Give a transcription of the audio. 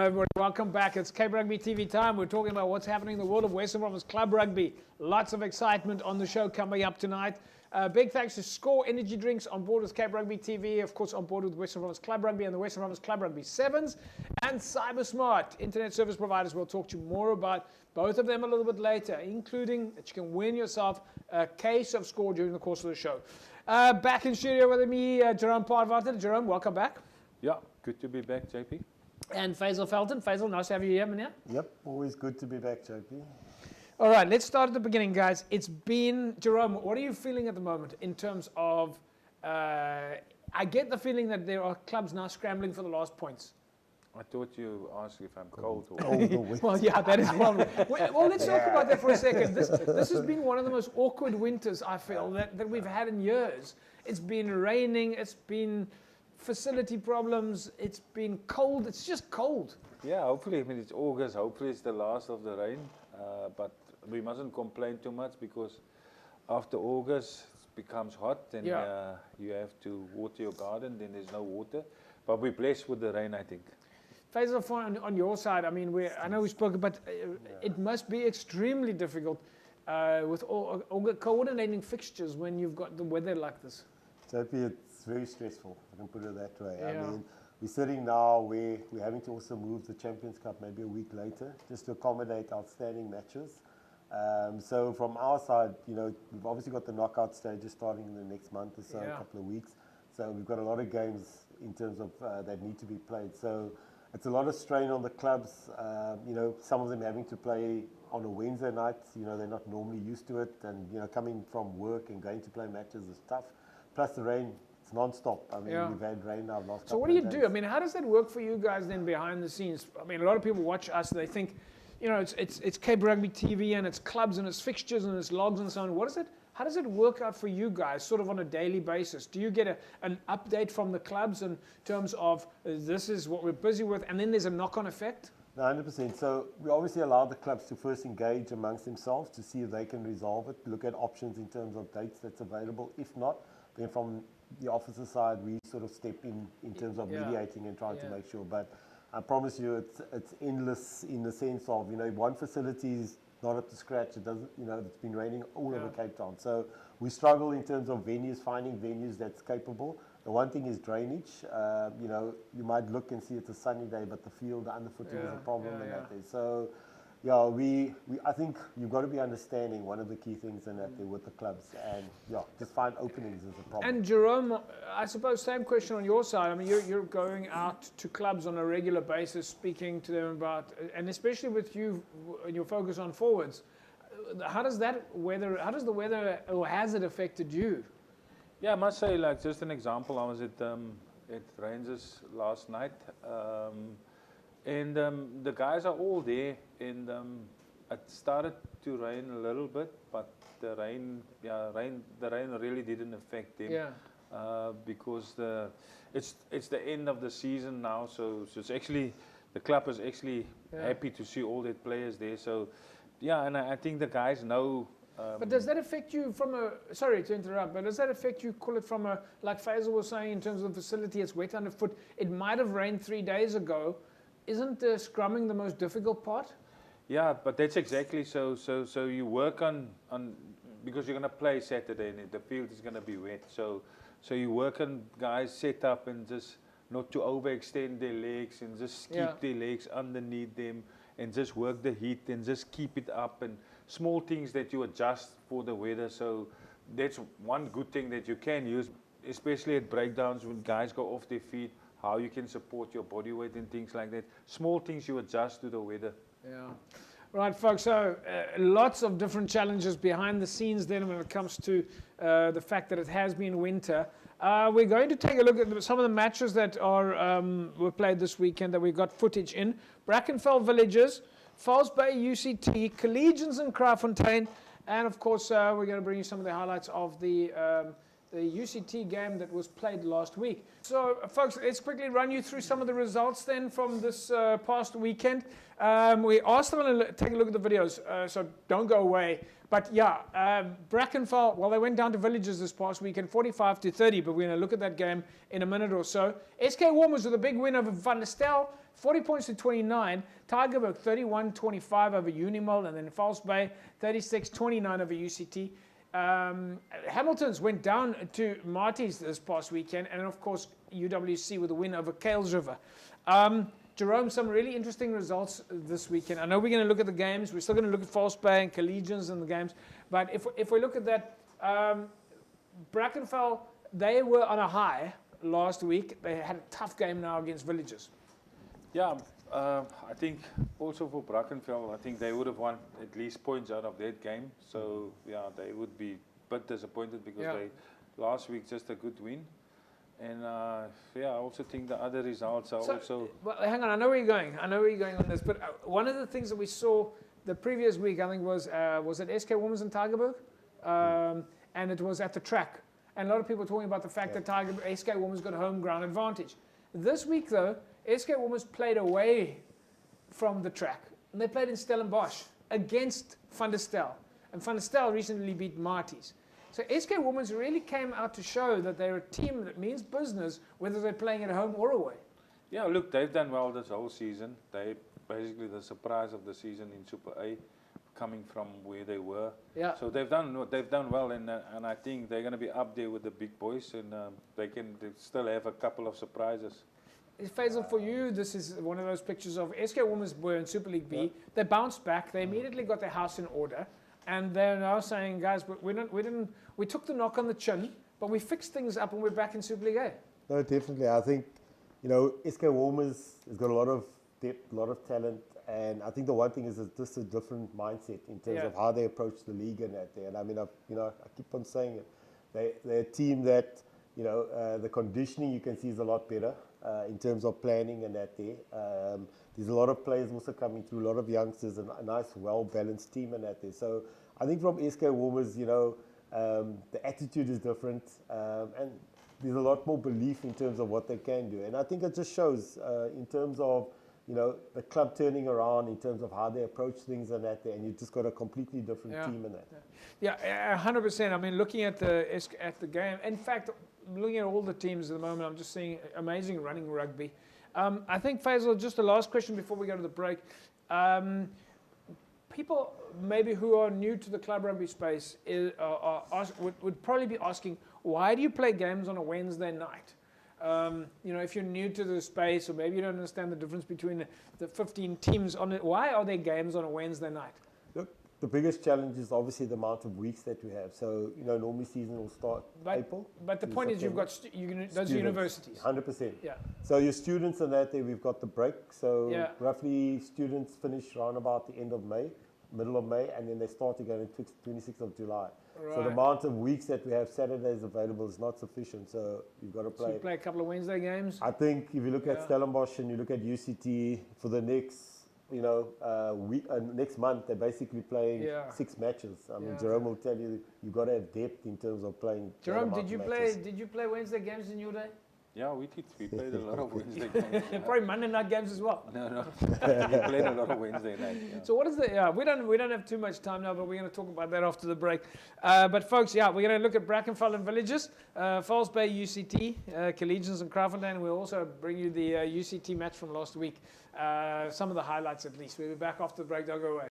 Hello everybody, welcome back. It's Cape Rugby TV time. We're talking about what's happening in the world of Western Province Club Rugby. Lots of excitement on the show coming up tonight. Big thanks to Score Energy Drinks on board with Cape Rugby TV, of course on board with Western Province Club Rugby and the Western Province Club Rugby Sevens, and CyberSmart, internet service providers. We'll talk to you more about both of them a little bit later, including that you can win yourself a case of Score during the course of the show. Back in studio with me, Jerome Parvater. Jerome, welcome back. Yeah, good to be back, JP. And Faziel Felton. Faziel, nice to have you here, man. Yep, always good to be back, JP. All right, let's start at the beginning, guys. It's been, Jerome, what are you feeling at the moment in terms of, I get the feeling that there are clubs now scrambling for the last points. I thought you asked if I'm cold or Well, yeah, that is one. Well, let's talk about that for a second. This has been one of the most awkward winters, I feel, that we've had in years. It's been raining, it's been facility problems, it's been cold, it's just cold. Yeah, hopefully, I mean, it's August, hopefully it's the last of the rain, but we mustn't complain too much because after August it becomes hot and you have to water your garden, then there's no water, but we're blessed with the rain, I think. Faziel, on your side, I mean, I know we spoke, but it must be extremely difficult with all coordinating fixtures when you've got the weather like this. JP, it's very stressful, I can put it that way. Yeah. I mean, we're sitting now where we're having to also move the Champions Cup maybe a week later just to accommodate outstanding matches. So from our side, you know, we've obviously got the knockout stages starting in the next month or so, a couple of weeks. So we've got a lot of games in terms of that need to be played. So it's a lot of strain on the clubs, you know, some of them having to play on a Wednesday night, you know, they're not normally used to it, and, you know, coming from work and going to play matches is tough. Plus the rain, it's non-stop. I mean, we've had rain now last So what do you do? I mean, how does that work for you guys then behind the scenes? I mean, a lot of people watch us, they think, you know, it's Cape Rugby TV and it's clubs and it's fixtures and it's logs and so on. How does it work out for you guys sort of on a daily basis? Do you get an update from the clubs in terms of this is what we're busy with, and then there's a knock-on effect? No, 100%. So we obviously allow the clubs to first engage amongst themselves to see if they can resolve it, look at options in terms of dates that's available. If not, then from the officer side, we sort of step in terms of mediating and trying to make sure. But I promise you, it's endless in the sense of, you know, if one facility is not up to scratch, it doesn't, you know, it's been raining all over Cape Town. So we struggle in terms of venues, finding venues that's capable. The one thing is drainage. You know, you might look and see it's a sunny day, but the field, the underfooting is a problem and that there. So, yeah, I think you've got to be understanding one of the key things in that there with the clubs, and just find openings is a problem. And Jerome, I suppose same question on your side. I mean, you're going out to clubs on a regular basis, speaking to them about, and especially with you and your focus on forwards. How does the weather, or has it affected you? Yeah, I must say, like, just an example, I was at Rangers last night, and the guys are all there, and it started to rain a little bit, but the rain really didn't affect them, because it's the end of the season now, so it's actually, the club is actually happy to see all their players there. So yeah, and I think the guys know. But does that affect you from a, sorry to interrupt, but does that affect you, call it from a, like Faziel was saying, in terms of the facility, it's wet underfoot, it might have rained 3 days ago. Isn't the scrumming the most difficult part? Yeah, but that's exactly so you work on because you're going to play Saturday and the field is going to be wet. So you work on guys set up and just not to overextend their legs and just keep their legs underneath them and just work the heat and just keep it up, and small things that you adjust for the weather. So that's one good thing that you can use, especially at breakdowns when guys go off their feet, how you can support your body weight and things like that. Small things you adjust to the weather. Yeah. Right, folks, so lots of different challenges behind the scenes then when it comes to the fact that it has been winter. We're going to take a look at some of the matches that were played this weekend that we've got footage in. Brackenfell Villages, Falls Bay UCT, Collegians and Kraaifontein, and of course we're going to bring you some of the highlights of the UCT game that was played last week. So, folks, let's quickly run you through some of the results then from this past weekend. We asked them to take a look at the videos, so don't go away. But yeah, Brackenfell, well, they went down to Villages this past weekend, 45-30, but we're going to look at that game in a minute or so. SK Warmers with a big win over Van der Stel, 40 points to 29. Tygerberg 31-25 over Unimil, and then False Bay 36-29 over UCT. Hamilton's went down to Marty's this past weekend, and of course UWC with a win over Kales River. Jerome, some really interesting results this weekend. I know we're going to look at the games. We're still going to look at False Bay and Collegians and the games. But if we look at that, Brackenfell, they were on a high last week. They had a tough game now against Villagers. Yeah, I think also for Brackenfell, I think they would have won at least points out of that game. So yeah, they would be a bit disappointed because they last week just a good win. And yeah, I also think the other results are also. Well, hang on, I know where you're going. I know where you're going on this. But one of the things that we saw the previous week, I think, was it SK Women's in Tygerberg, and it was at the track. And a lot of people were talking about the fact that SK Women's got a home ground advantage. This week, though, SK Women's played away from the track, and they played in Stellenbosch against Van der Stel. And Van der Stel recently beat Marty's. So SK Women's really came out to show that they're a team that means business, whether they're playing at home or away. Yeah, look, they've done well this whole season. They basically the surprise of the season in Super A, coming from where they were. Yeah. So they've done well, and I think they're going to be up there with the big boys, and they still have a couple of surprises. Faziel, for you, this is one of those pictures of SK Women's were in Super League B. Yeah. They bounced back. They immediately got their house in order. And they're now saying, guys, we took the knock on the chin, but we fixed things up and we're back in Super League A. No, definitely. I think, SK Women's has got a lot of depth, a lot of talent. And I think the one thing is just a different mindset in terms of how they approach the league and that there. And I mean, I keep on saying it. They're a team that, the conditioning you can see is a lot better in terms of planning and that there. There's a lot of players also coming through, a lot of youngsters, and a nice, well-balanced team and that there. So I think from SK Women's, the attitude is different, and there's a lot more belief in terms of what they can do. And I think it just shows in terms of, the club turning around in terms of how they approach things and that there, and you've just got a completely different team in that. Yeah, 100%. I mean, looking at the game, in fact, looking at all the teams at the moment, I'm just seeing amazing running rugby. I think, Faziel, just the last question before we go to the break. People maybe who are new to the club rugby space would probably be asking, why do you play games on a Wednesday night? If you're new to the space, or maybe you don't understand the difference between the 15 teams on it, why are there games on a Wednesday night? Look, the biggest challenge is obviously the amount of weeks that we have. So, normally season will start April. But the point is you've got those universities. 100%. Yeah. So your students and that there, we've got the break. So roughly students finish around about the end of May, middle of May, and then they start again on 26th of July. Right. So the amount of weeks that we have Saturdays available is not sufficient. So you've got to play. So you play a couple of Wednesday games? I think if you look at Stellenbosch and you look at UCT for the next, next month, they're basically playing 6 matches. I mean, Jerome will tell you, you've got to have depth in terms of playing. Jerome, did you play Wednesday games in your day? Yeah, we did. We played a lot of Wednesday games. Probably Monday night games as well. No. We played a lot of Wednesday night. Yeah. So what is the? We don't have too much time now, but we're going to talk about that after the break. But folks, we're going to look at Brackenfell and Villages, False Bay, UCT, Collegians and Kravenstein. We'll also bring you the UCT match from last week. Some of the highlights, at least. We'll be back after the break. Don't go away.